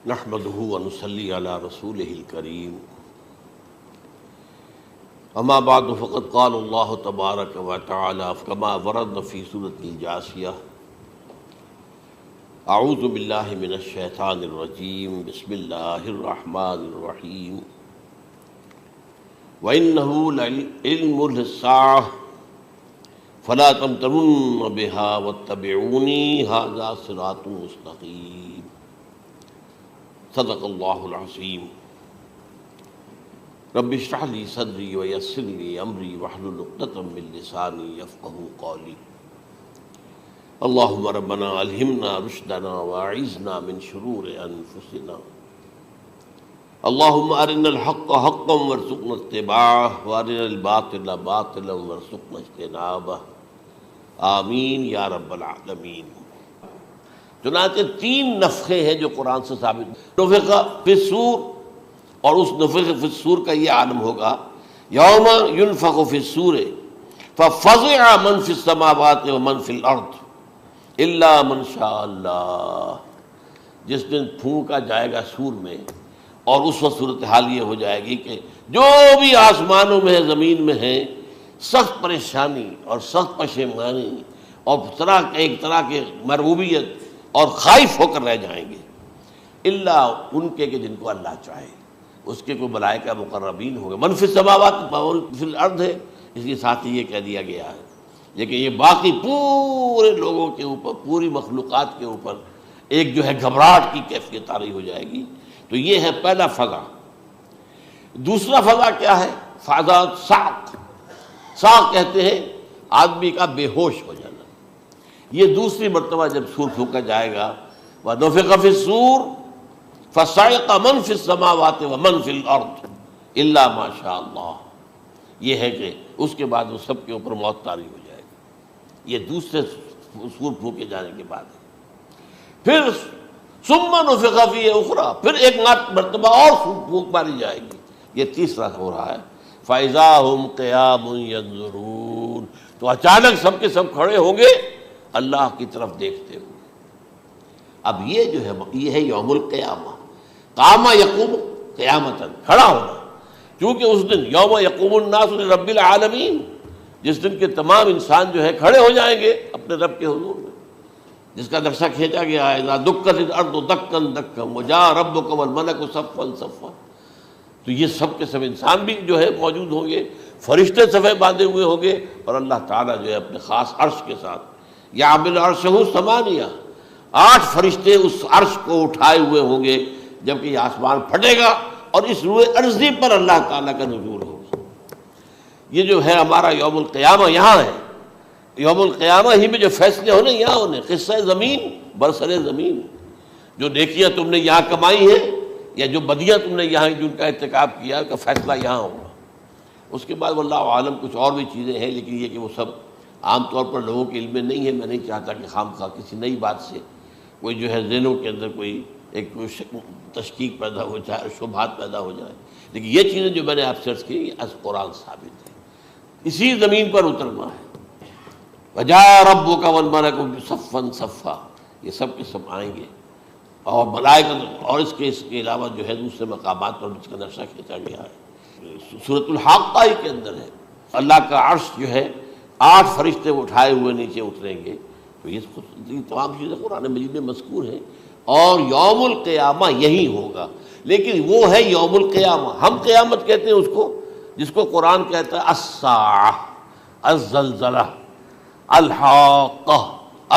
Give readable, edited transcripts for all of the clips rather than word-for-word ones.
نحمده ونصلي على رسوله الكريم اما بعد فقد قال الله تبارك وتعالى كما ورد في سورة الجاثية اعوذ بالله من الشيطان الرجيم بسم الله الرحمن الرحيم وإنه لعلم للساعة فلا تمترن بها واتبعوني هذا صراط مستقيم صدق اللہ العظیم رب اشرح لی صدری ویسر لی امری واحلل عقدۃ من لسانی یفقہوا قولی اللہم ربنا الہمنا رشدنا واعذنا من شرور انفسنا اللہم ارنا الحق حقا وارزقنا اتباعہ وارنا الباطل باطلا وارزقنا اجتنابہ آمین یا رب العالمین۔ چنانچہ تین نفخے ہیں جو قرآن سے ثابت، نفخہ فی الصور، اور اس نفخہ فی الصور کا یہ عالم ہوگا یوم ینفخ فی الصور ففزع من فی السماوات ومن فی الارض الا من شاء اللہ۔ جس دن پھونکا جائے گا سور میں، اور اس وقت صورتحال یہ ہو جائے گی کہ جو بھی آسمانوں میں ہے زمین میں ہے سخت پریشانی اور سخت پشیمانی اور ایک طرح کے مرعوبیت اور خائف ہو کر رہ جائیں گے، الا ان کے کہ جن کو اللہ چاہے، اس کے کوئی ملائکہ مقربین ہوں گے۔ من فی السماوات فی الارض ہے، اس کے ساتھ ہی یہ کہہ دیا گیا ہے، لیکن یہ باقی پورے لوگوں کے اوپر، پوری مخلوقات کے اوپر ایک جو ہے گھبراہٹ کی کیفیت طاری ہو جائے گی۔ تو یہ ہے پہلا فضا۔ دوسرا فضا کیا ہے؟ فضا صعق۔ صعق کہتے ہیں آدمی کا بے ہوش ہو جانا۔ یہ دوسری مرتبہ جب سور پھونکا جائے گا، وَنُفِخَ فِي الصُّورِ فَصَعِقَ مَن فِي السَّمَاوَاتِ وَمَن فِي الْأَرْضِ إِلَّا مَا شَاءَ اللَّهُ۔ یہ ہے کہ اس کے بعد وہ سب کے اوپر موت طاری ہو جائے گی۔ یہ دوسرے سور پھونکے جانے کے بعد ہے۔ پھر ثُمَّ نُفِخَ فِيهِ أُخْرَى، پھر ایک مرتبہ اور پھونک ماری جائے گی۔ یہ تیسرا ہو رہا ہے۔ فَإِذَا هُمْ قِيَامٌ يَنظُرُونَ، تو اچانک سب کے سب کھڑے ہوں گے اللہ کی طرف دیکھتے ہوئے۔ اب یہ جو ہے یہ ہے یوم القیامہ، قام یقوم قیامتاً، کھڑا ہونا، کیونکہ اس دن یوم یقوم الناس لرب العالمین، جس دن کے تمام انسان جو ہے کھڑے ہو جائیں گے اپنے رب کے حضور میں، جس کا نقشہ کھینچا گیا ہے اذا دکت الارض دکا دکا وجاء ربک والملک صفا صفا۔ تو یہ سب کے سب انسان بھی جو ہے موجود ہوں گے، فرشتے صفے باندھے ہوئے ہوں گے، اور اللہ تعالیٰ جو ہے اپنے خاص عرش کے ساتھ یحمل عرشہ ثمانیہ، 8 فرشتے اس عرش کو اٹھائے ہوئے ہوں گے، جبکہ یہ آسمان پھٹے گا اور اس روئے ارضی پر اللہ تعالیٰ کا نزول ہوگا۔ یہ جو ہے ہمارا یوم القیامہ یہاں ہے۔ یوم القیامہ ہی میں جو فیصلے ہونے یہاں ہونے، قصہ زمین برسر زمین، جو نیکیاں تم نے یہاں کمائی ہیں یا جو بدیاں تم نے یہاں جن کا ارتکاب کیا کا فیصلہ یہاں ہوگا۔ اس کے بعد واللہ عالم کچھ اور بھی چیزیں ہیں، لیکن یہ کہ وہ سب عام طور پر لوگوں کے علم میں نہیں ہے۔ میں نہیں چاہتا کہ خام خواہ کسی نئی بات سے کوئی جو ہے ذہنوں کے اندر کوئی ایک تشکیک پیدا ہو جائے، شبہات پیدا ہو جائے، لیکن یہ چیزیں جو میں نے آپ سے عرض کی از قرآن ثابت ہے۔ اسی زمین پر اترنا ہے۔ وجاء ربک والملک صفا صفا، یہ سب کے سب آئیں گے، اور ملائکہ، اور اس کے علاوہ جو ہے دوسرے مقامات پر جس کا نقشہ کھینچا گیا ہے سورۃ الحاقہ ہی کے اندر ہے۔ اللہ کا عرش جو ہے 8 فرشتے اٹھائے ہوئے نیچے اتریں گے۔ تو یہ تمام چیزیں قرآن مجید میں مذکور ہیں، اور یوم القیامہ یہی ہوگا۔ لیکن وہ ہے یوم القیامہ، ہم قیامت کہتے ہیں اس کو جس کو قرآن کہتا ہے الساعہ، الزلزلہ، الحاقہ،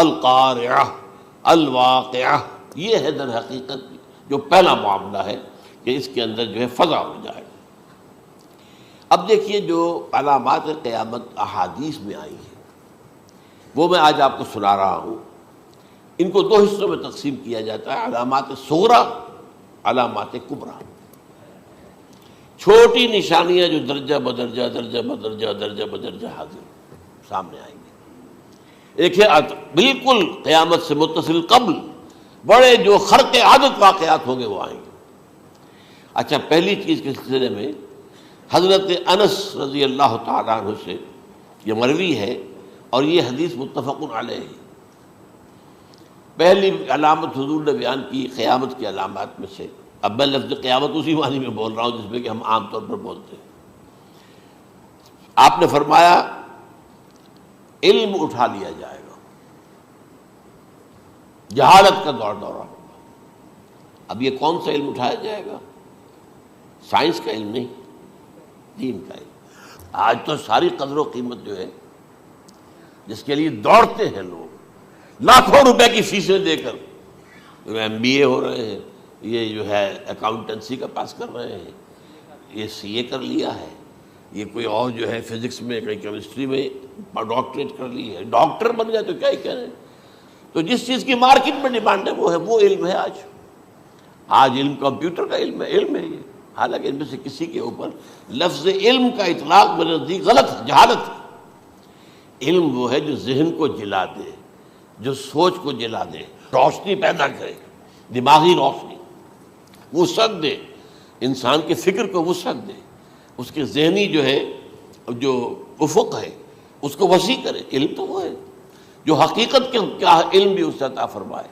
القارعہ، الواقعہ۔ یہ ہے در حقیقت جو پہلا معاملہ ہے کہ اس کے اندر جو ہے فضا ہو جائے۔ اب دیکھیے جو علامات قیامت احادیث میں آئی ہیں وہ میں آج آپ کو سنا رہا ہوں۔ ان کو 2 حصوں میں تقسیم کیا جاتا ہے، علامات صغریٰ، علامات کبریٰ۔ چھوٹی نشانیاں جو درجہ بدرجہ درجہ بدرجہ درجہ بدرجہ حاضر سامنے آئیں گے۔ ایک ہے بالکل قیامت سے متصل قبل بڑے جو خرق عادت واقعات ہوں گے وہ آئیں گے۔ اچھا، پہلی چیز کے سلسلے میں حضرت انس رضی اللہ تعالیٰ عنہ سے یہ مروی ہے، اور یہ حدیث متفق علیہ ہے۔ پہلی علامت حضور نے بیان کی قیامت کی علامات میں سے. اب میں لفظ قیامت اسی معنی میں بول رہا ہوں جس میں کہ ہم عام طور پر بولتے ہیں. آپ نے فرمایا علم اٹھا لیا جائے گا، جہالت کا دورہ ہوگا. اب یہ کون سا علم اٹھایا جائے گا؟ سائنس کا علم نہیں، دین کا علم. آج تو ساری قدر و قیمت جو ہے جس کے لیے دوڑتے ہیں لوگ، لاکھوں روپے کی فیسیں دے کر MBA ہو رہے ہیں، یہ جو ہے اکاؤنٹنسی کا پاس کر رہے ہیں، یہ CA کر لیا ہے، یہ کوئی اور جو ہے فزکس میں کوئی کیمسٹری میں ڈاکٹریٹ کر لی ہے، ڈاکٹر بن گئے تو کیا ہی کہہ رہے ہیں. تو جس چیز کی مارکیٹ میں ڈیمانڈ ہے وہ علم ہے. آج علم کمپیوٹر کا علم ہے یہ. حالانکہ ان میں سے کسی کے اوپر لفظ علم کا اطلاق میرے نزدیک غلط ہے، جہالت ہے. علم وہ ہے جو ذہن کو جلا دے، جو سوچ کو جلا دے، روشنی پیدا کرے، دماغی روشنی، وسعت دے، انسان کے فکر کو وسعت دے، اس کے ذہنی جو ہے جو افق ہے اس کو وسیع کرے. علم تو وہ ہے جو حقیقت کے کیا علم بھی اسے عطا فرمائے.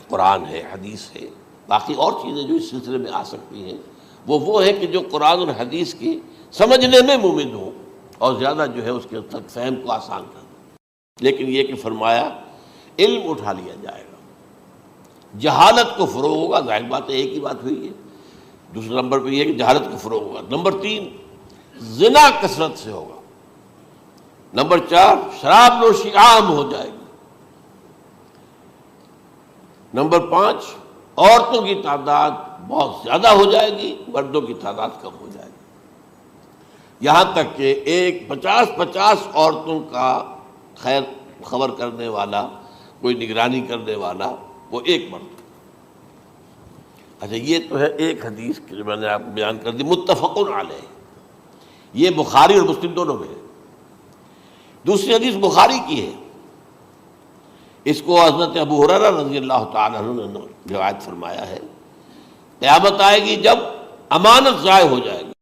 قرآن ہے، حدیث ہے، باقی اور چیزیں جو اس سلسلے میں آ سکتی ہیں وہ ہے کہ جو قرآن اور حدیث کی سمجھنے میں مومن ہوں اور زیادہ جو ہے اس کے تک فہم کو آسان کر دیں. لیکن یہ کہ فرمایا علم اٹھا لیا جائے گا، جہالت کو فروغ ہوگا. ظاہر بات ہے ایک ہی بات ہوئی ہے. دوسرے نمبر پہ یہ کہ جہالت کو فروغ ہوگا. نمبر 3 زنا کثرت سے ہوگا. نمبر 4 شراب نوشی عام ہو جائے گی. نمبر 5 عورتوں کی تعداد بہت زیادہ ہو جائے گی، مردوں کی تعداد کم ہو جائے گی. یہاں تک کہ 50 عورتوں کا خیر خبر کرنے والا، کوئی نگرانی کرنے والا، وہ ایک مرد. اچھا یہ تو ہے ایک حدیث جو میں نے آپ کو بیان کر دی، متفق علیہ. یہ بخاری اور مسلم دونوں میں ہے. دوسری حدیث بخاری کی ہے، اس کو حضرت ابو ہریرہ رضی اللہ تعالیٰ عنہ نے روایت فرمایا ہے. قیامت آئے گی جب امانت ضائع ہو جائے گی.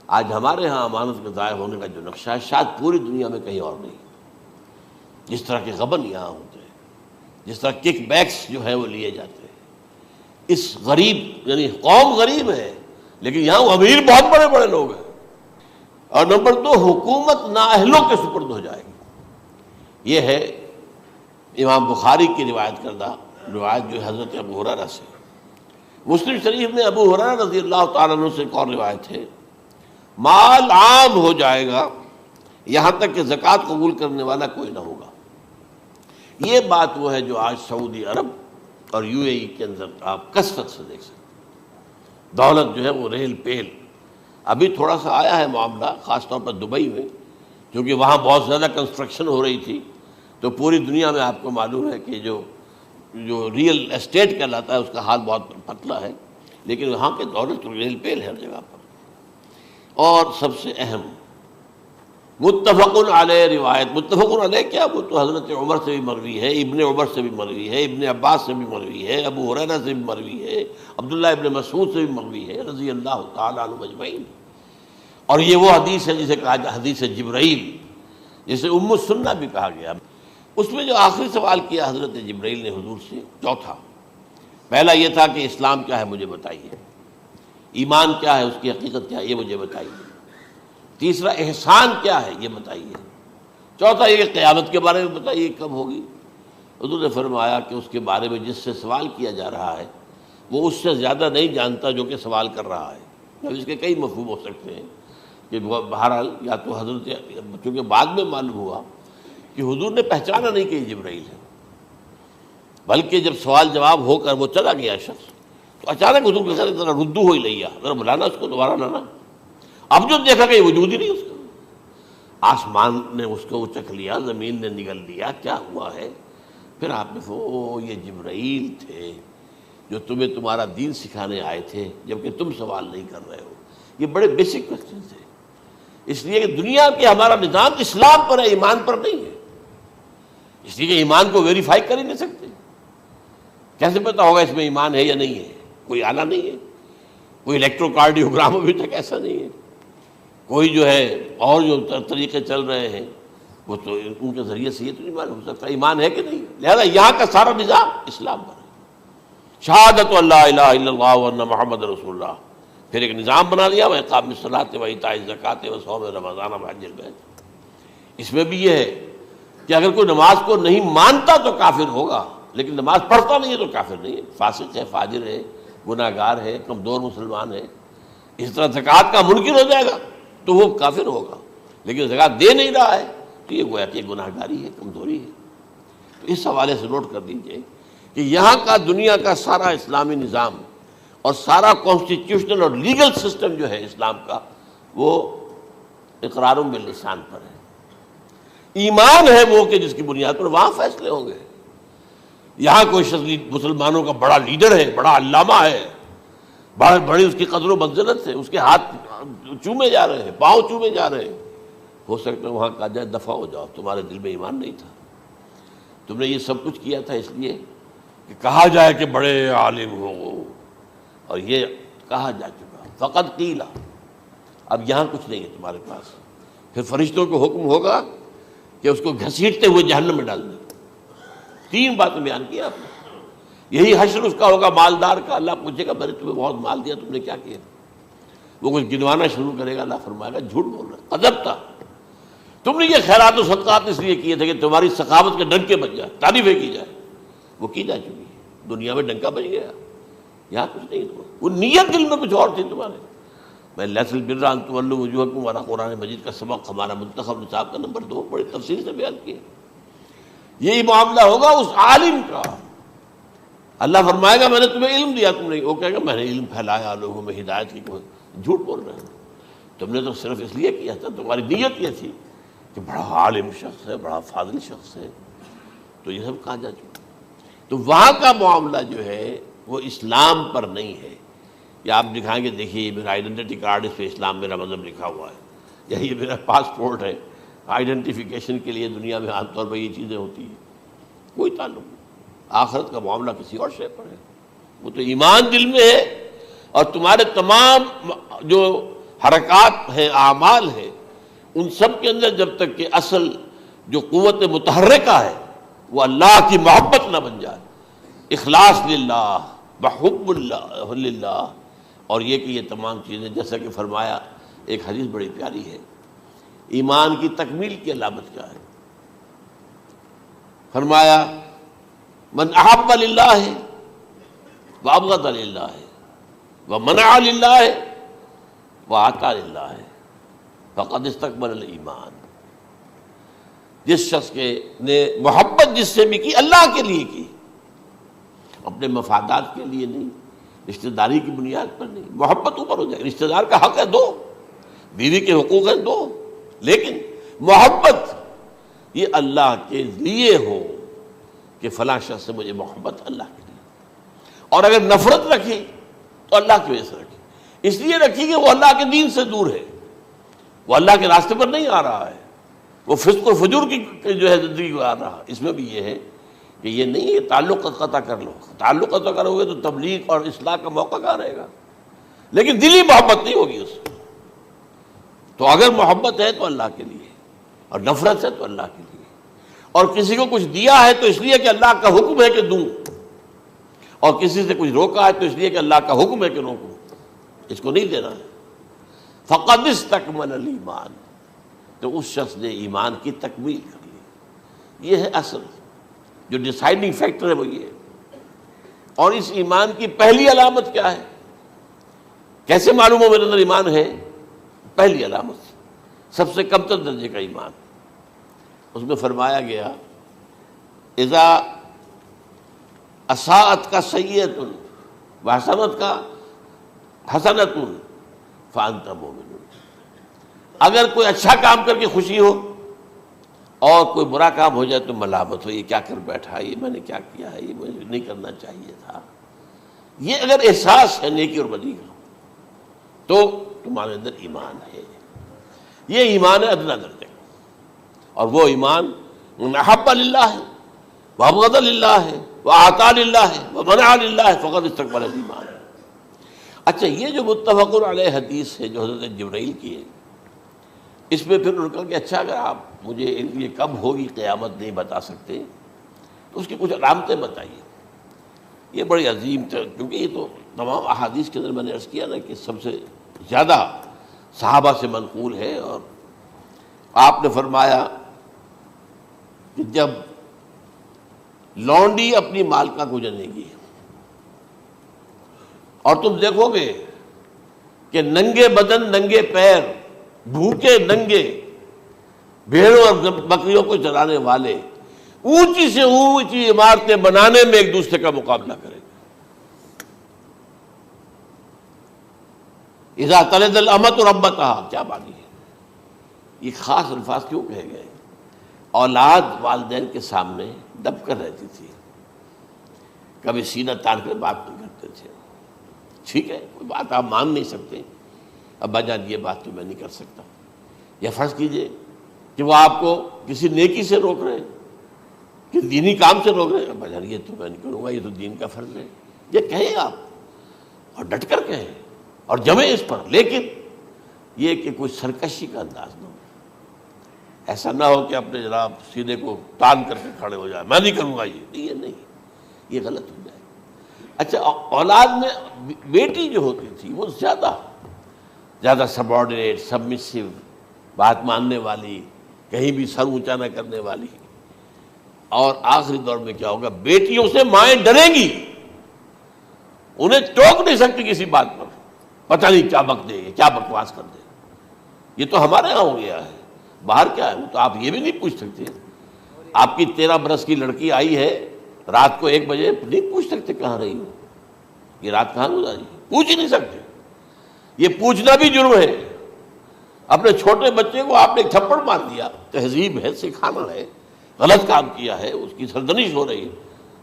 آج ہمارے ہاں امانت کے ضائع ہونے کا جو نقشہ ہے شاید پوری دنیا میں کہیں اور نہیں. جس طرح کے غبن یہاں ہوتے ہیں، جس طرح کک بیکس جو ہے وہ لیے جاتے ہیں. اس غریب یعنی قوم غریب ہے لیکن یہاں وہ امیر بہت بڑے بڑے لوگ ہیں. اور نمبر 2 حکومت نااہلوں کے سپرد ہو جائے گی. یہ ہے امام بخاری کی روایت کردہ روایت جو حضرت ابو ہریرہ سے. مسلم شریف میں ابو ہریرہ رضی اللہ تعالیٰ عنہ سے ایک اور روایت ہے، مال عام ہو جائے گا یہاں تک کہ زکوٰۃ قبول کرنے والا کوئی نہ ہوگا. یہ بات وہ ہے جو آج سعودی عرب اور UAE کے اندر آپ کثرت سے دیکھ سکتے. دولت جو ہے وہ ریل پیل. ابھی تھوڑا سا آیا ہے معاملہ خاص طور پر دبئی میں، کیونکہ وہاں بہت زیادہ کنسٹرکشن ہو رہی تھی. تو پوری دنیا میں آپ کو معلوم ہے کہ جو ریئل اسٹیٹ کہلاتا ہے اس کا حال بہت پتلا ہے، لیکن وہاں کے دولت ریل پیل ہے ہر جگہ پر. اور سب سے اہم متفق علیہ روایت. متفق علیہ کیا؟ وہ تو حضرت عمر سے بھی مروی ہے، ابن عمر سے بھی مروی ہے، ابن عباس سے بھی مروی ہے، ابو ہریرہ سے بھی مروی ہے، عبداللہ ابن مسعود سے بھی مروی ہے رضی اللہ تعالیٰ عنہ اجمعین. اور یہ وہ حدیث ہے جسے کہا جائے حدیث جبرائیل، جسے ام السنہ بھی کہا گیا. اس میں جو آخری سوال کیا حضرت جبرائیل نے حضور سے، چوتھا. پہلا یہ تھا کہ اسلام کیا ہے مجھے بتائیے، ایمان کیا ہے، اس کی حقیقت کیا ہے یہ مجھے بتائیے. تیسرا احسان کیا ہے یہ بتائیے. چوتھا یہ کہ قیامت کے بارے میں بتائیے کب ہوگی. حضور نے فرمایا کہ اس کے بارے میں جس سے سوال کیا جا رہا ہے وہ اس سے زیادہ نہیں جانتا جو کہ سوال کر رہا ہے. اب اس کے کئی مفہوم ہو سکتے ہیں کہ بہرحال یا تو حضرت، چونکہ بعد میں معلوم ہوا کہ حضور نے پہچانا نہیں کہ یہ جبرائیل ہے، بلکہ جب سوال جواب ہو کر وہ چلا گیا شخص تو اچانک حضور کے ساتھ ذرا ردو ہو ہی لیا، ذرا بلانا اس کو دوبارہ لانا. اب جو دیکھا کہ یہ وجود ہی نہیں اس کا. آسمان نے اس کو چکھ لیا، زمین نے نگل لیا، کیا ہوا ہے. پھر آپ نے یہ جبرائیل تھے جو تمہیں تمہارا دین سکھانے آئے تھے جبکہ تم سوال نہیں کر رہے ہو. یہ بڑے بیسک کوسچن تھے، اس لیے کہ دنیا کے ہمارا نظام اسلام پر ہے، ایمان پر نہیں ہے. اس لیے کہ ایمان کو ویریفائی کر ہی نہیں سکتے. کیسے پتہ ہوگا اس میں ایمان ہے یا نہیں ہے؟ کوئی آلہ نہیں ہے، کوئی الیکٹروکارڈیوگرام ابھی تک ایسا نہیں ہے، کوئی جو ہے اور جو طریقے چل رہے ہیں وہ تو ان کے ذریعے سے یہ تو نہیں معلوم ہو سکتا ایمان ہے کہ نہیں. لہذا یہاں کا سارا نظام اسلام پر ہے. شہادت اللہ الہ الا اللہ وان محمد رسول اللہ. پھر ایک نظام بنا دیا وإقام الصلاۃ وإیتاء الزکوٰۃ وصوم رمضان وحج البیت. اس میں بھی یہ ہے کہ اگر کوئی نماز کو نہیں مانتا تو کافر ہوگا، لیکن نماز پڑھتا نہیں ہے تو کافر نہیں ہے، فاسق ہے، فاجر ہے، گناہ گار ہے، کمزور مسلمان ہے. اس طرح زکوٰۃ کا منکر ہو جائے گا تو وہ کافر ہوگا، لیکن زکوٰۃ دے نہیں رہا ہے تو یہ گویا کہ گناہ گاری ہے، کمزوری ہے. تو اس حوالے سے نوٹ کر دیجئے کہ یہاں کا دنیا کا سارا اسلامی نظام اور سارا کانسٹیٹیوشنل اور لیگل سسٹم جو ہے اسلام کا وہ اقرار باللسان پر ہے. ایمان ہے وہ کہ جس کی بنیاد پر وہاں فیصلے ہوں گے. یہاں کوئی شخص مسلمانوں کا بڑا لیڈر ہے، بڑا علامہ ہے، بڑی اس کی قدر و منزلت ہے، اس کے ہاتھ چومے جا رہے ہیں، پاؤں چومے جا رہے ہیں، ہو سکتا ہے وہاں کہا جائے دفع ہو جاؤ، تمہارے دل میں ایمان نہیں تھا، تم نے یہ سب کچھ کیا تھا اس لیے کہ کہا جائے کہ بڑے عالم ہو، اور یہ کہا جا چکا فقط قیل. اب یہاں کچھ نہیں ہے تمہارے پاس. پھر فرشتوں کو حکم ہوگا کہ اس کو گھسیٹتے ہوئے جہنم میں ڈال دیں. 3 باتیں بیان کی آپ نے. یہی حشر اس کا ہوگا مالدار کا. اللہ پوچھے گا میں نے تمہیں بہت مال دیا، تم نے کیا کیا؟ وہ کچھ گنوانا شروع کرے گا. اللہ فرمائے گا جھوٹ بول رہا، قذبت تھا، تم نے یہ خیرات و صدقات اس لیے کیے تھے کہ تمہاری سخاوت کے ڈنکے بج جائے، تعریفیں کی جائے. وہ کی جا چکی ہے، دنیا میں ڈنکا بج گیا. یہاں کچھ نہیں تھا، وہ نیت دل میں کچھ اور تھی تمہارے. میں لیس البر ان تولوا وجوہکم والا قرآن مجید کا سبق ہمارا منتخب نصاب کا نمبر 2 بڑی تفصیل سے بیان کیا. یہی معاملہ ہوگا اس عالم کا. اللہ فرمائے گا میں نے تمہیں علم دیا، تم نے، وہ کہے گا میں نے علم پھیلایا لوگوں میں ہدایت کی. جھوٹ بول رہے ہیں، تم نے تو صرف اس لیے کیا تھا، تمہاری نیت یہ تھی کہ بڑا عالم شخص ہے، بڑا فاضل شخص ہے. تو یہ سب کہا جا چکا. تو وہاں کا معاملہ جو ہے وہ اسلام پر نہیں ہے. یا آپ دکھائیں گے دیکھیے یہ میرا آئیڈینٹی کارڈ، اس پہ اسلام میرا مذہب لکھا ہوا ہے، یا یہ میرا پاسپورٹ ہے. آئیڈینٹیفیکیشن کے لیے دنیا میں عام طور پر یہ چیزیں ہوتی ہیں. کوئی تعلق نہیں. آخرت کا معاملہ کسی اور شے پر ہے. وہ تو ایمان دل میں ہے، اور تمہارے تمام جو حرکات ہیں، اعمال ہیں، ان سب کے اندر جب تک کہ اصل جو قوت متحرکہ ہے وہ اللہ کی محبت نہ بن جائے، اخلاص للہ، بحب اللہ للہ، اور یہ کہ یہ تمام چیزیں جیسا کہ فرمایا، ایک حدیث بڑی پیاری ہے، ایمان کی تکمیل کی علامت کیا ہے؟ فرمایا من احب للہ وابغض للہ ومنع للہ واعطى للہ فقد استکمل الایمان. جس شخص کے نے محبت جس سے بھی کی، اللہ کے لیے کی، اپنے مفادات کے لیے نہیں، رشتہ داری کی بنیاد پر نہیں. محبت اوپر ہو جائے، رشتہ دار کا حق ہے دو، بیوی کے حقوق ہیں دو، لیکن محبت یہ اللہ کے لیے ہو کہ فلاں شخص سے مجھے محبت اللہ کے لیے. اور اگر نفرت رکھی تو اللہ کی وجہ سے رکھی، اس لیے رکھی کہ وہ اللہ کے دین سے دور ہے، وہ اللہ کے راستے پر نہیں آ رہا ہے، وہ فسق و فجور کی جو ہے زندگی کو آ رہا ہے. اس میں بھی یہ ہے کہ یہ نہیں ہے تعلق قطع کر لو. تعلق قطع کرو گے تو تبلیغ اور اصلاح کا موقع کہاں رہے گا؟ لیکن دلی محبت نہیں ہوگی اس میں. تو اگر محبت ہے تو اللہ کے لیے، اور نفرت ہے تو اللہ کے لیے. اور کسی کو کچھ دیا ہے تو اس لیے کہ اللہ کا حکم ہے کہ دوں، اور کسی سے کچھ روکا ہے تو اس لیے کہ اللہ کا حکم ہے کہ روکوں. اس کو نہیں دینا ہے. فقد استکمل الایمان، تو اس شخص نے ایمان کی تکمیل کر لی. یہ ہے اصل جو ڈیسائیڈنگ فیکٹر ہے، وہ یہ ہے. اور اس ایمان کی پہلی علامت کیا ہے؟ کیسے معلوم ہو میرے اندر ایمان ہے؟ پہلی علامت سب سے کم تر درجے کا ایمان، اس میں فرمایا گیا اذا اساءت کا سیئۃ وحسنت کا حسنۃ فانت مومن. اگر کوئی اچھا کام کر کے خوشی ہو اور کوئی برا کام ہو جائے تو ملامت ہو، یہ کیا کر بیٹھا، یہ میں نے کیا کیا ہے، یہ مجھے نہیں کرنا چاہیے تھا. یہ اگر احساس ہے نیکی اور بدی کا تو تمہارے اندر ایمان ہے. یہ ایمان ہے ادنیٰ درجے کا. اور وہ ایمان من احب للہ ہے، وابغض للہ ہے، واعطى للہ ہے، ومنع للہ ہے، فقد استکمل الایمان. اچھا، یہ جو متفق علیہ حدیث ہے جو حضرت جبرائیل کی ہے، اس میں پھر ان کا کہ اچھا اگر آپ مجھے یہ کب ہوگی قیامت نہیں بتا سکتے، تو اس کی کچھ علامتیں بتائیے۔ یہ بڑی عظیم کیونکہ یہ تو تمام احادیث کے اندر میں نے عرض کیا نا کہ سب سے زیادہ صحابہ سے منقول ہے، اور آپ نے فرمایا کہ جب لونڈی اپنی مالکہ کو جنے گی اور تم دیکھو گے کہ ننگے بدن ننگے پیر بھوکے ننگے بھیڑوں اور بکریوں کو چرانے والے اونچی سے اونچی عمارتیں بنانے میں ایک دوسرے کا مقابلہ کریں گے۔ اذا تلد الامۃ ربتها، کیا بانی ہے؟ یہ خاص الفاظ کیوں کہے گئے؟ اولاد والدین کے سامنے دب کر رہتی تھی، کبھی سینہ تان کر بات نہیں کرتے تھے۔ ٹھیک ہے، کوئی بات آپ مان نہیں سکتے، ابا جان یہ بات تو میں نہیں کر سکتا، یا فرض کیجئے کہ وہ آپ کو کسی نیکی سے روک رہے ہیں، کہ دینی کام سے روک رہے ہیں، ابا جان یہ تو میں نہیں کروں گا، یہ تو دین کا فرض ہے، یہ کہیں آپ، اور ڈٹ کر کہیں اور جمیں اس پر، لیکن یہ کہ کوئی سرکشی کا انداز نہ ہو، ایسا نہ ہو کہ اپنے جناب سینے کو تان کر کے کھڑے ہو جائے، میں نہیں کروں گا، یہ نہیں، یہ غلط ہو جائے۔ اچھا، اولاد میں بیٹی جو ہوتی تھی وہ زیادہ سبارڈینیٹ، سبمسو، بات ماننے والی، کہیں بھی سر اونچا نہ کرنے والی، اور آخری دور میں کیا ہوگا، بیٹیوں سے مائیں ڈریں گی، انہیں ٹوک نہیں سکتی کسی بات پر، پتہ نہیں کیا بک دے، کیا بکواس کر دے۔ یہ تو ہمارے ہاں ہو گیا ہے، باہر کیا ہے وہ تو آپ یہ بھی نہیں پوچھ سکتے۔ آپ کی 13 برس کی لڑکی آئی ہے رات کو 1 بجے، نہیں پوچھ سکتے کہاں رہی ہو، یہ رات کہاں گزاری، پوچھ ہی نہیں سکتے۔ یہ پوچھنا بھی جرم ہے۔ اپنے چھوٹے بچے کو آپ نے ایک تھپڑ مار دیا، تہذیب ہے، سکھانا ہے، غلط کام کیا ہے، اس کی سرزنش ہو رہی ہے،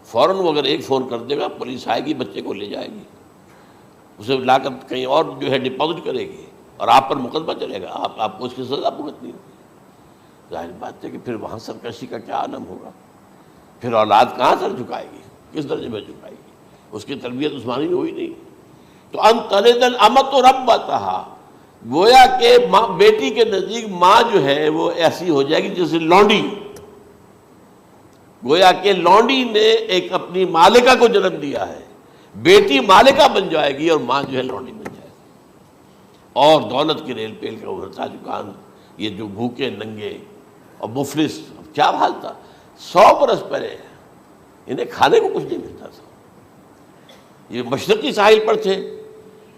فوراً وہ اگر ایک فون کر دے گا، پولیس آئے گی، بچے کو لے جائے گی، اسے لا کر کہیں اور جو ہے ڈپازٹ کرے گی، اور آپ پر مقدمہ چلے گا، آپ کو اس کی سزا بھگتنی ہوگی۔ ظاہر بات ہے کہ پھر وہاں سرکشی کا کیا عالم ہوگا، پھر اولاد کہاں سر جھکائے گی، کس درجے میں جھکائے گی، اس کی تربیت عثمانی ہوئی نہیں۔ تو ان تلد الامۃ ربتہا، گویا کہ بیٹی کے نزدیک ماں جو ہے وہ ایسی ہو جائے گی جیسے لونڈی، گویا کہ لونڈی نے ایک اپنی مالکہ کو جنم دیا ہے، بیٹی مالکہ بن جائے گی اور ماں جو ہے لونڈی بن جائے گی، اور دولت کی ریل پیل کا ابھرتا دکان، یہ جو بھوکے ننگے اور مفلس، کیا حال تھا 100 برس پہلے، انہیں کھانے کو کچھ نہیں ملتا تھا۔ یہ مشرقی ساحل پر تھے،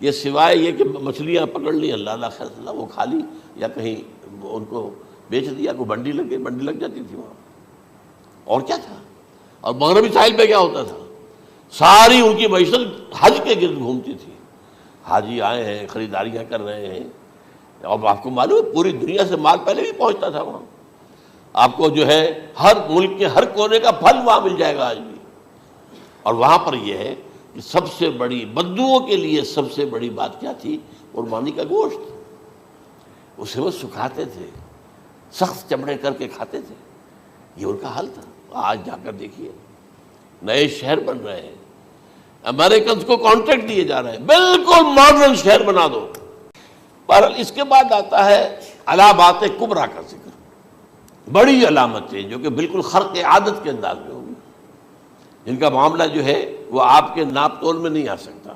یہ سوائے یہ کہ مچھلیاں پکڑ لی، اللہ اللہ خیر اللہ، وہ کھا لی، یا کہیں ان کو بیچ دیا، کوئی بنڈی لگ جاتی تھی وہاں، اور کیا تھا۔ اور مغربی ساحل پہ کیا ہوتا تھا، ساری ان کی معیشت حج کے گرد گھومتی تھی، حاجی آئے ہیں، خریداریاں کر رہے ہیں، اور آپ کو معلوم ہے پوری دنیا سے مال پہلے بھی پہنچتا تھا وہاں، آپ کو جو ہے ہر ملک کے ہر کونے کا پھل وہاں مل جائے گا آج بھی۔ اور وہاں پر یہ ہے کہ سب سے بڑی بدوؤں کے لیے سب سے بڑی بات کیا تھی، قربانی کا گوشت، اسے وہ سکھاتے تھے، سخت چمڑے کر کے کھاتے تھے، یہ ان کا حل تھا۔ آج جا کر دیکھیے نئے شہر بن رہے ہیں، امریکنز کو کانٹریکٹ دیے جا رہے ہیں، بالکل ماڈرن شہر بنا دو۔ پر اس کے بعد آتا ہے علامات کبریٰ کا ذکر، بڑی علامتیں جو کہ بالکل خرق عادت کے انداز میں ہوگی، جن کا معاملہ جو ہے وہ آپ کے ناپ تول میں نہیں آ سکتا،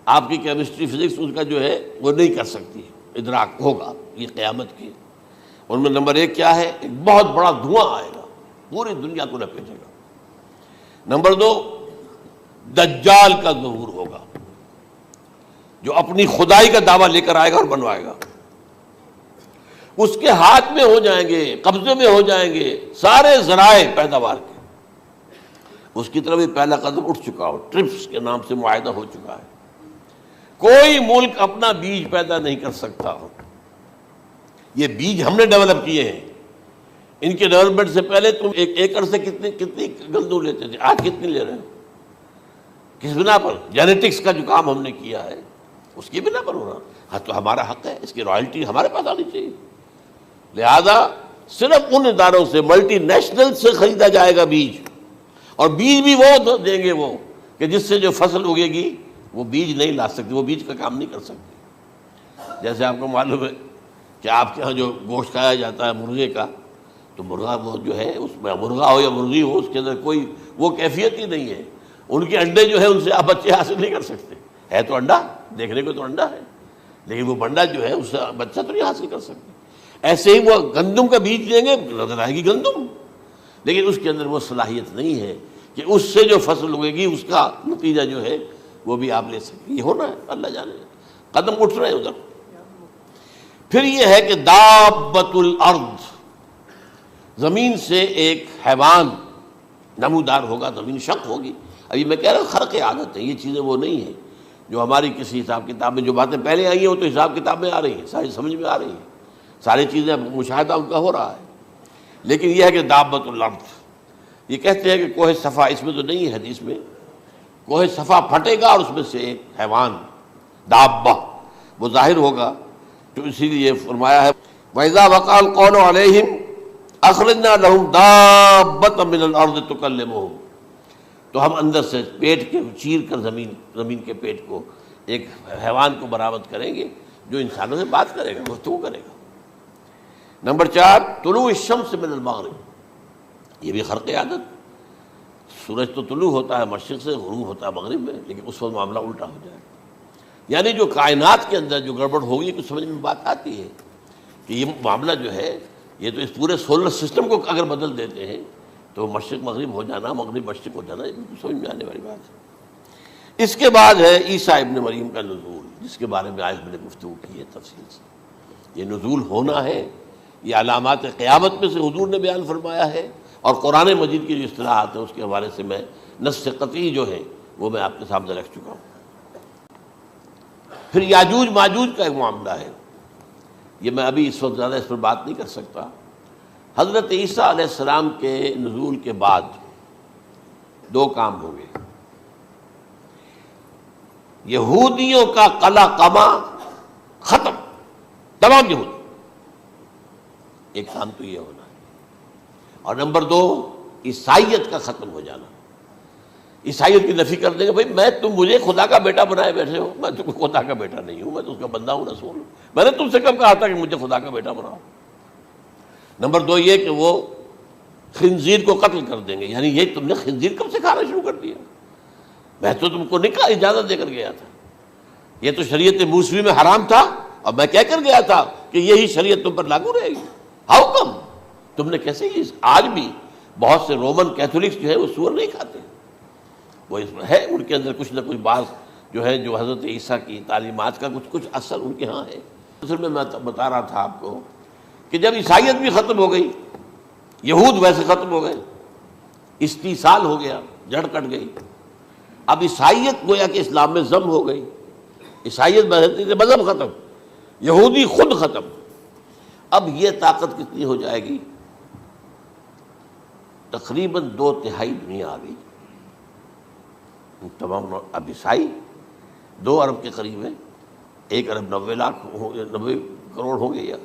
آپ کی کیمسٹری فزکس اس کا جو ہے وہ نہیں کر سکتی، ادراک ہوگا یہ قیامت کی۔ ان میں نمبر 1 کیا ہے، ایک بہت بڑا دھواں آئے گا، پوری دنیا کو لپیٹے گا۔ نمبر 2، دجال کا ظہور ہوگا، جو اپنی خدائی کا دعویٰ لے کر آئے گا اور بنوائے گا، اس کے ہاتھ میں ہو جائیں گے، قبضے میں ہو جائیں گے سارے ذرائع پیداوار کے، اس کی طرف بھی پہلا قدم اٹھ چکا ہو، ٹرپس کے نام سے معاہدہ ہو چکا ہے، کوئی ملک اپنا بیج پیدا نہیں کر سکتا ہو، یہ بیج ہم نے ڈیولپ کیے ہیں، ان کے ڈیولپمنٹ سے پہلے تم ایک ایکڑ سے کتنی گندم لیتے تھے، آج کتنی لے رہے ہو، کس بنا پر؟ جینیٹکس کا جو کام ہم نے کیا ہے اس کی بنا پر ہو رہا، ہاں تو ہمارا حق ہے، اس کی رائلٹی ہمارے پاس آنی چاہیے، لہذا صرف ان اداروں سے، ملٹی نیشنل سے خریدا جائے گا بیج، اور بیج بھی وہ دیں گے وہ کہ جس سے جو فصل اگے گی وہ بیج نہیں لا سکتے، وہ بیج کا کام نہیں کر سکتے۔ جیسے آپ کو معلوم ہے کہ آپ کے ہاں جو گوشت کھایا جاتا ہے مرغے کا، تو مرغا وہ جو ہے اس میں مرغا ہو یا مرغی ہو، اس کے اندر کوئی وہ کیفیت ہی نہیں ہے. ان کے انڈے جو ہے ان سے آپ بچے حاصل نہیں کر سکتے. ہے تو انڈا، دیکھنے کو تو انڈا ہے، لیکن وہ بنڈا جو ہے اس سے بچہ تو نہیں حاصل کر سکتے. ایسے ہی وہ گندم کا بیج دیں گے، نظر آئے گی گندم، لیکن اس کے اندر وہ صلاحیت نہیں ہے کہ اس سے جو فصل ہوئے گی اس کا نتیجہ جو ہے وہ بھی آپ لے سکیں. یہ ہونا ہے، اللہ جانے، قدم اٹھ رہے ہیں ادھر. پھر یہ ہے کہ دابۃ الارض، زمین سے ایک حیوان نمودار ہوگا، زمین شق ہوگی. ابھی میں کہہ رہا ہوں خرق عادت ہے، یہ چیزیں وہ نہیں ہیں جو ہماری کسی حساب کتاب میں جو باتیں پہلے آئی ہیں وہ تو حساب کتاب میں آ رہی ہیں، ساری سمجھ میں آ رہی ہیں، ساری چیزیں مشاہدہ ان کا ہو رہا ہے. لیکن یہ ہے کہ دابۃ الارض، یہ کہتے ہیں کہ کوہ صفا، اس میں تو نہیں ہے حدیث میں، کوہ صفا پھٹے گا اور اس میں سے ایک حیوان دابہ وہ ظاہر ہوگا. تو اسی لیے فرمایا ہے وَإِذَا وَقَعَ الْقَوْلُ عَلَيْهِمْ أَخْرَجْنَا لَهُمْ دَابَّةً مِّنَ الْأَرْضِ تُكَلِّمُهُمْ، تو ہم اندر سے پیٹ کے چیر کر زمین کے پیٹ کو ایک حیوان کو برآمد کریں گے جو انسانوں سے بات کرے گا، گفتگو کرے گا. نمبر 4 طلوع الشمس من المغرب، یہ بھی خرق عادت. سورج تو طلوع ہوتا ہے مشرق سے، غروب ہوتا ہے مغرب میں، لیکن اس وقت معاملہ الٹا ہو جائے. یعنی جو کائنات کے اندر جو گڑبڑ ہوگی کچھ سمجھ میں بات آتی ہے کہ یہ معاملہ جو ہے یہ تو اس پورے سولر سسٹم کو اگر بدل دیتے ہیں تو مشرق مغرب ہو جانا، مغرب مشرق ہو جانا، یہ سمجھ میں آنے والی بات ہے. اس کے بعد ہے عیسیٰ ابن مریم کا نزول، جس کے بارے میں آج میں نے گفتگو کی ہے تفصیل سے. یہ نزول ہونا ہے، یہ علامات قیامت میں سے حضور نے بیان فرمایا ہے، اور قرآن مجید کی جو اصطلاحات ہیں اس کے حوالے سے میں نص قطعی جو ہے وہ میں آپ کے سامنے رکھ چکا ہوں. پھر یاجوج ماجوج کا ایک معاملہ ہے، یہ میں ابھی اس وقت زیادہ اس پر بات نہیں کر سکتا. حضرت عیسیٰ علیہ السلام کے نزول کے بعد 2 کام ہوں گے. یہودیوں کا قلع قمع ختم، تمام یہود، ایک کام تو یہ ہونا ہے. اور نمبر 2 عیسائیت کا ختم ہو جانا. عیسائیت کی نفی کر دیں گے، بھائی تم مجھے خدا کا بیٹا بنائے بیٹھے ہو، میں تم خدا کا بیٹا نہیں ہوں، میں تو اس کا بندہ ہوں، رسول ہوں. میں نے تم سے کب کہا تھا کہ مجھے خدا کا بیٹا بناؤ. نمبر 2 یہ کہ وہ خنزیر کو قتل کر دیں گے، یعنی یہ تم نے خنزیر کب سے کھانا شروع کر دیا؟ میں تو تم کو نکاح اجازت دے کر گیا تھا، یہ تو شریعت موسوی میں حرام تھا، اور میں کہہ کر گیا تھا کہ یہی شریعت تم پر لاگو رہے گی. How come? تم نے کیسے یہ؟ آج بھی بہت سے رومن کیتھولکس جو ہے وہ سور نہیں کھاتے، وہ اس میں ہے ان کے اندر کچھ نہ کچھ بات جو ہے جو حضرت عیسیٰ کی تعلیمات کا کچھ اثر ان کے ہاں ہے. اصل میں بتا رہا تھا آپ کو کہ جب عیسائیت بھی ختم ہو گئی، یہود ویسے ختم ہو گئے، استیصال ہو گیا، جڑ کٹ گئی. اب عیسائیت گویا کہ اسلام میں ضم ہو گئی. عیسائیت مذہب ختم، یہودی خود ختم. اب یہ طاقت کتنی ہو جائے گی؟ تقریباً 2/3 دنیا آ گئی. تمام اب عیسائی 2 ارب کے قریب ہے، 1 ارب 90 کروڑ ہوں گے، یا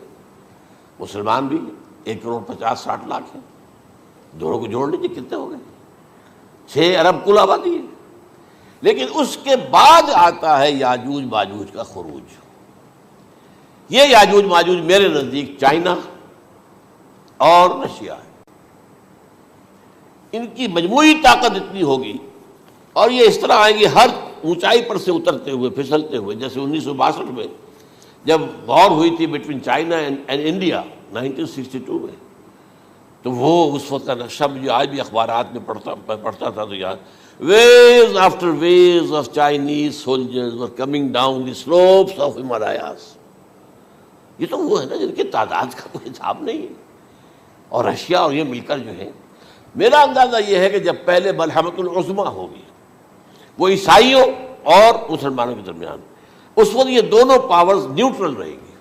مسلمان بھی 1 کروڑ 50-60 لاکھ ہیں. دونوں کو جوڑ لیجیے کتنے ہو گئے؟ 6 ارب کل آبادی ہے. لیکن اس کے بعد آتا ہے یاجوج ماجوج کا خروج. یہ یاجوج ماجوج میرے نزدیک چائنا اور رشیا ہے. ان کی مجموعی طاقت اتنی ہوگی، اور یہ اس طرح آئیں گے ہر اونچائی پر سے اترتے ہوئے، پھسلتے ہوئے. جیسے 1962 میں جب وار ہوئی تھی بٹوین چائنا اینڈ انڈیا 1962 میں، تو وہ اس وقت کا نقشہ مجھے آج بھی اخبارات میں پڑھتا تھا تو یاد، waves after waves of Chinese soldiers were coming down the slopes of Himalayas. یہ تو وہ ہے نا جن کی تعداد کا کوئی حساب نہیں ہے. اور رشیا اور یہ مل کر جو ہے، میرا اندازہ یہ ہے کہ جب پہلے ملحمۃ العظمیٰ ہوگی وہ عیسائیوں اور مسلمانوں کے درمیان، اس وقت یہ دونوں پاورز نیوٹرل رہیں گی.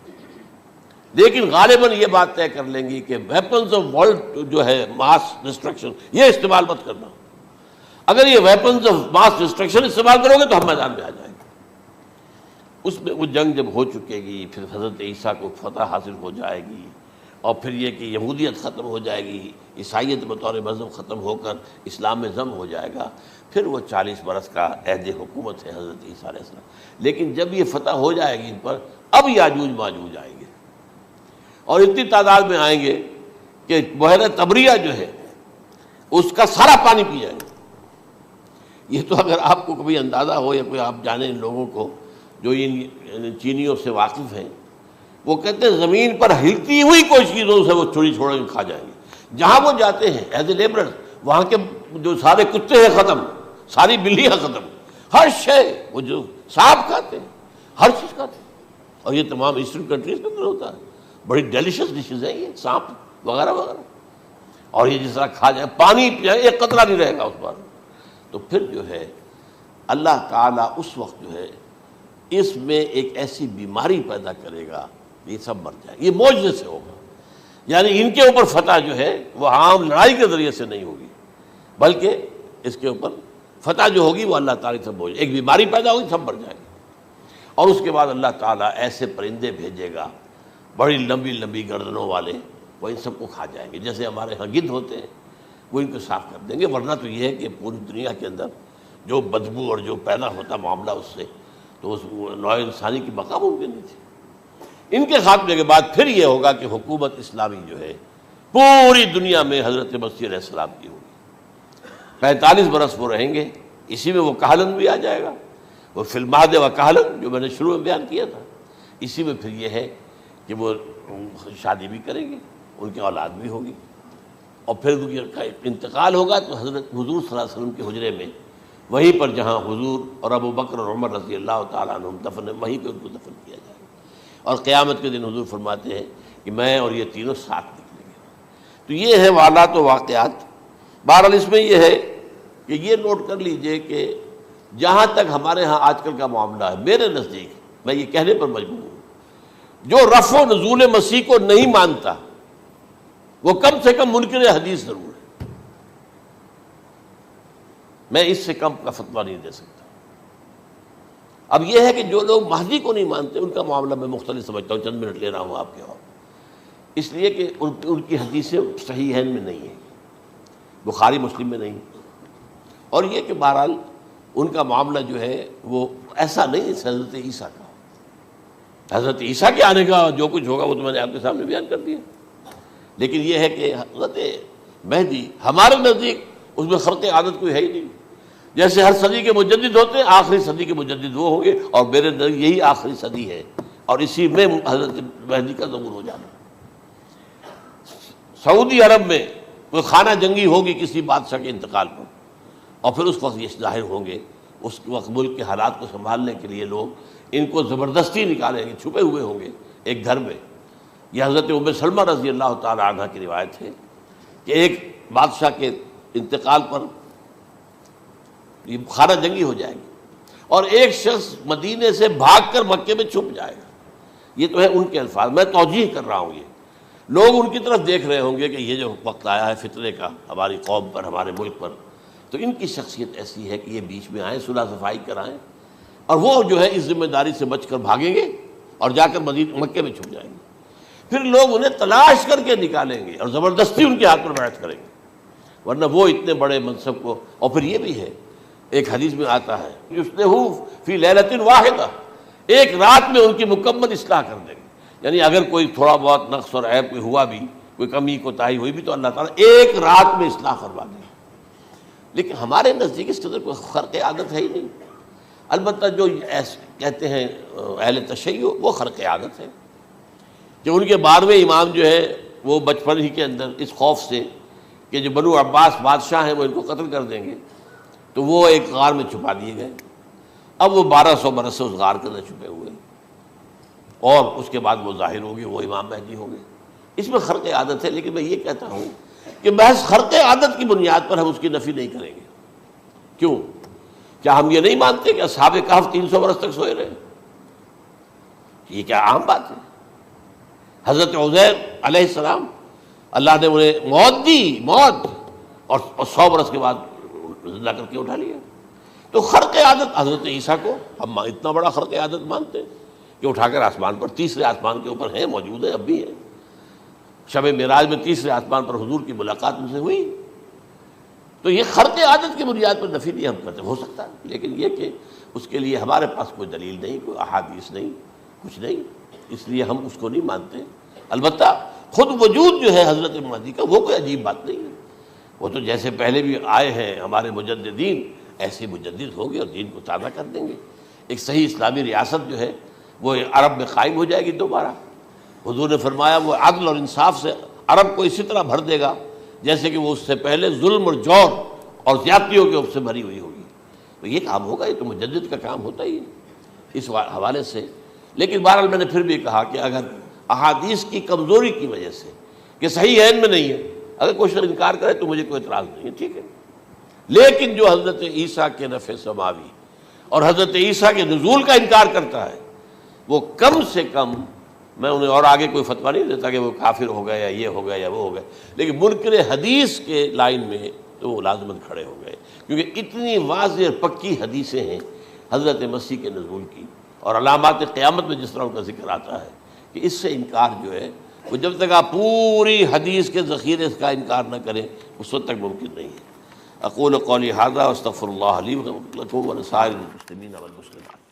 لیکن غالباً یہ بات طے کر لیں گی کہ ویپنز آف ورلڈ جو ہے ماس ڈسٹرکشن، یہ استعمال مت کرنا. اگر یہ ویپنز آف ماس ڈسٹرکشن استعمال کرو گے تو ہم میدان میں آ جائیں گے. اس میں وہ جنگ جب ہو چکے گی، پھر حضرت عیسیٰ کو فتح حاصل ہو جائے گی، اور پھر یہ کہ یہودیت ختم ہو جائے گی، عیسائیت بطور مذہب ختم ہو کر اسلام میں ضم ہو جائے گا. پھر وہ 40 برس کا عہد حکومت ہے حضرت عیسیٰ علیہ السلام. لیکن جب یہ فتح ہو جائے گی ان پر، اب یاجوج ماجوج آئیں گے، اور اتنی تعداد میں آئیں گے کہ بحیرہ طبریہ جو ہے اس کا سارا پانی پی جائیں گے۔ یہ تو اگر آپ کو کبھی اندازہ ہو یا کوئی آپ جانیں ان لوگوں کو جو ان چینیوں سے واقف ہیں، وہ کہتے ہیں زمین پر ہلتی ہوئی کوئی چیزوں سے وہ چھوڑی چھوڑ کے کھا جائیں گے۔ جہاں وہ جاتے ہیں ایز اے لیبرر، وہاں کے جو سارے کتے ہیں ختم، ساری بلیاں ختم، ہر شے، وہ جو سانپ کھاتے ہیں، ہر چیز کھاتے ہیں۔ اور یہ تمام ایسٹرن کنٹریز کے اندر ہوتا ہے، بڑی ڈیلیشس ڈشز ہیں یہ سانپ وغیرہ وغیرہ، اور یہ جس طرح کھا جائے، پانی پیا ایک قطرہ نہیں رہے گا اس پر۔ تو پھر جو ہے اللہ تعالیٰ اس وقت جو ہے اس میں ایک ایسی بیماری پیدا کرے گا، یہ سب مر جائے، یہ معجزے سے ہوگا۔ یعنی ان کے اوپر فتح جو ہے وہ عام لڑائی کے ذریعے سے نہیں ہوگی، بلکہ اس کے اوپر فتح جو ہوگی وہ اللہ تعالیٰ سے بوجھ، ایک بیماری پیدا ہوگی، سب مر جائے گا۔ اور اس کے بعد اللہ تعالیٰ ایسے پرندے بھیجے گا بڑی لمبی لمبی گردنوں والے، وہ ان سب کو کھا جائیں گے، جیسے ہمارے ہاں گدھ ہوتے ہیں، وہ ان کو صاف کر دیں گے۔ ورنہ تو یہ ہے کہ پوری دنیا کے اندر جو بدبو اور جو پیدا ہوتا معاملہ اس سے، تو اس نوع انسانی کی بقا ممکن نہیں تھی۔ ان کے خاتمے کے بعد پھر یہ ہوگا کہ حکومت اسلامی جو ہے پوری دنیا میں حضرت مسیح علیہ السلام کی ہوگی۔ 45 برس وہ رہیں گے، اسی میں وہ کہلن بھی آ جائے گا، وہ فی المہد و کہلن جو میں نے شروع میں بیان کیا تھا، اسی میں پھر یہ ہے کہ وہ شادی بھی کریں گے، ان کی اولاد بھی ہوگی، اور پھر ان کا انتقال ہوگا تو حضرت حضور صلی اللہ علیہ وسلم کے حجرے میں، وہیں پر جہاں حضور اور ابو بکر اور عمر رضی اللہ تعالیٰ عنہم دفن ہیں، وہیں پہ ان کو دفن کیا جائے گا۔ اور قیامت کے دن حضور فرماتے ہیں کہ میں اور یہ تینوں ساتھ نکلیں گے۔ تو یہ ہے والات و واقعات۔ بہرحال اس میں یہ ہے کہ یہ نوٹ کر لیجئے کہ جہاں تک ہمارے ہاں آج کل کا معاملہ ہے، میرے نزدیک میں یہ کہنے پر مجبور ہوں، جو رفع و نزول مسیح کو نہیں مانتا وہ کم سے کم منکر حدیث ضرور ہے۔ میں اس سے کم کا فتویٰ نہیں دے سکتا۔ اب یہ ہے کہ جو لوگ مہدی کو نہیں مانتے ان کا معاملہ میں مختلف سمجھتا ہوں، چند منٹ لے رہا ہوں آپ کے وہاں، اس لیے کہ ان کی حدیثیں صحیحین میں نہیں ہیں، بخاری مسلم میں نہیں، اور یہ کہ بہرحال ان کا معاملہ جو ہے وہ ایسا نہیں ہے حضرت عیسیٰ کا۔ حضرت عیسیٰ کے آنے کا جو کچھ ہوگا وہ تو میں نے آپ کے سامنے بیان کر دیا، لیکن یہ ہے کہ حضرت مہدی ہمارے نزدیک اس میں خرق عادت کوئی ہے ہی نہیں۔ جیسے ہر صدی کے مجدد ہوتے ہیں، آخری صدی کے مجدد وہ ہوں گے، اور میرے نزدیک یہی آخری صدی ہے، اور اسی میں حضرت مہدی کا ظہور ہو جانا۔ سعودی عرب میں کوئی خانہ جنگی ہوگی کسی بادشاہ کے انتقال پر، اور پھر اس وقت یہ ظاہر ہوں گے، اس وقت ملک کے حالات کو سنبھالنے کے لیے لوگ ان کو زبردستی نکالیں گے، چھپے ہوئے ہوں گے ایک گھر میں۔ یہ حضرت ام سلمہ رضی اللہ تعالی عنہ کی روایت ہے کہ ایک بادشاہ کے انتقال پر یہ خانہ جنگی ہو جائے گی، اور ایک شخص مدینے سے بھاگ کر مکے میں چھپ جائے گا۔ یہ تو ہے ان کے الفاظ، میں توجیہ کر رہا ہوں۔ یہ لوگ ان کی طرف دیکھ رہے ہوں گے کہ یہ جو وقت آیا ہے فتنے کا ہماری قوم پر، ہمارے ملک پر، تو ان کی شخصیت ایسی ہے کہ یہ بیچ میں آئیں، صلح صفائی کرائیں، اور وہ جو ہے اس ذمہ داری سے بچ کر بھاگیں گے اور جا کر مکے میں چھپ جائیں گے۔ پھر لوگ انہیں تلاش کر کے نکالیں گے اور زبردستی ان کے ہاتھ پر بیعت کریں گے، ورنہ وہ اتنے بڑے منصب کو۔ اور پھر یہ بھی ہے، ایک حدیث میں آتا ہے یصلحو فی لیلۃ واحدہ، ایک رات میں ان کی مکمل اصلاح کر دیں گے۔ یعنی اگر کوئی تھوڑا بہت نقص اور عیب کوئی ہوا بھی، کوئی کمی کوتاہی ہوئی بھی، تو اللہ تعالیٰ ایک رات میں اصلاح کروا دیں گے۔ لیکن ہمارے نزدیک اس قدر کوئی خرق عادت ہے ہی نہیں۔ البتہ جو کہتے ہیں اہل تشیع، وہ خرق عادت ہے کہ ان کے 12ویں امام جو ہے وہ بچپن ہی کے اندر اس خوف سے کہ جو بنو عباس بادشاہ ہیں وہ ان کو قتل کر دیں گے، تو وہ ایک غار میں چھپا دیے گئے۔ اب وہ 1200 برس سے اس غار کے اندر چھپے ہوئے، اور اس کے بعد وہ ظاہر ہوگی، وہ امام مہدی ہوں گے۔ اس میں خرق عادت ہے، لیکن میں یہ کہتا ہوں کہ محض خرق عادت کی بنیاد پر ہم اس کی نفی نہیں کریں گے۔ کیوں؟ کیا ہم یہ نہیں مانتے کہ اصحاب کہف 300 برس تک سوئے رہے؟ یہ کیا عام بات ہے؟ حضرت عزیر علیہ السلام اللہ نے انہیں موت دی، موت، اور 100 برس کے بعد زندہ کر کے اٹھا لیا۔ تو خرق عادت حضرت عیسیٰ کو ہم اتنا بڑا خرق عادت مانتے ہیں کہ اٹھا کر آسمان پر، تیسرے آسمان کے اوپر ہیں، موجود ہیں، اب بھی ہیں۔ شب معراج میں تیسرے آسمان پر حضور کی ملاقات ان سے ہوئی۔ تو یہ خرق عادت کی بنیاد پر نفی نہیں ہم کرتے، ہو سکتا ہے، لیکن یہ کہ اس کے لیے ہمارے پاس کوئی دلیل نہیں، کوئی احادیث نہیں، کچھ نہیں، اس لیے ہم اس کو نہیں مانتے۔ البتہ خود وجود جو ہے حضرت مہدی کا وہ کوئی عجیب بات نہیں ہے، وہ تو جیسے پہلے بھی آئے ہیں ہمارے مجددین ایسے مجدد ہوں گے اور دین کو تازہ کر دیں گے۔ ایک صحیح اسلامی ریاست جو ہے وہ عرب میں قائم ہو جائے گی دوبارہ۔ حضور نے فرمایا وہ عدل اور انصاف سے عرب کو اسی طرح بھر دے گا جیسے کہ وہ اس سے پہلے ظلم اور جور اور زیادتیوں کے سے بھری ہوئی ہوگی۔ تو یہ کام ہوگا، یہ تو مجدد کا کام ہوتا ہی ہے اس حوالے سے۔ لیکن بہرحال میں نے پھر بھی کہا کہ اگر احادیث کی کمزوری کی وجہ سے کہ صحیح عین میں نہیں ہے، اگر کوئی شخص انکار کرے تو مجھے کوئی اعتراض نہیں ہے، ٹھیک ہے، لیکن جو حضرت عیسیٰ کے نفع سماوی اور حضرت عیسیٰ کے نزول کا انکار کرتا ہے وہ کم سے کم، میں انہیں اور آگے کوئی فتویٰ نہیں دیتا کہ وہ کافر ہو گئے یا یہ ہو گئے یا وہ ہو گئے، لیکن منکر حدیث کے لائن میں تو وہ لازماً کھڑے ہو گئے، کیونکہ اتنی واضح اور پکی حدیثیں ہیں حضرت مسیح کے نزول کی اور علامات قیامت میں جس طرح ان کا ذکر آتا ہے کہ اس سے انکار جو ہے وہ جب تک آپ پوری حدیث کے ذخیرے کا انکار نہ کریں اس وقت تک ممکن نہیں ہے۔ اقول قولی ھذا واستغفر اللہ لی ولکم ولسائر المسلمین والمسلمات۔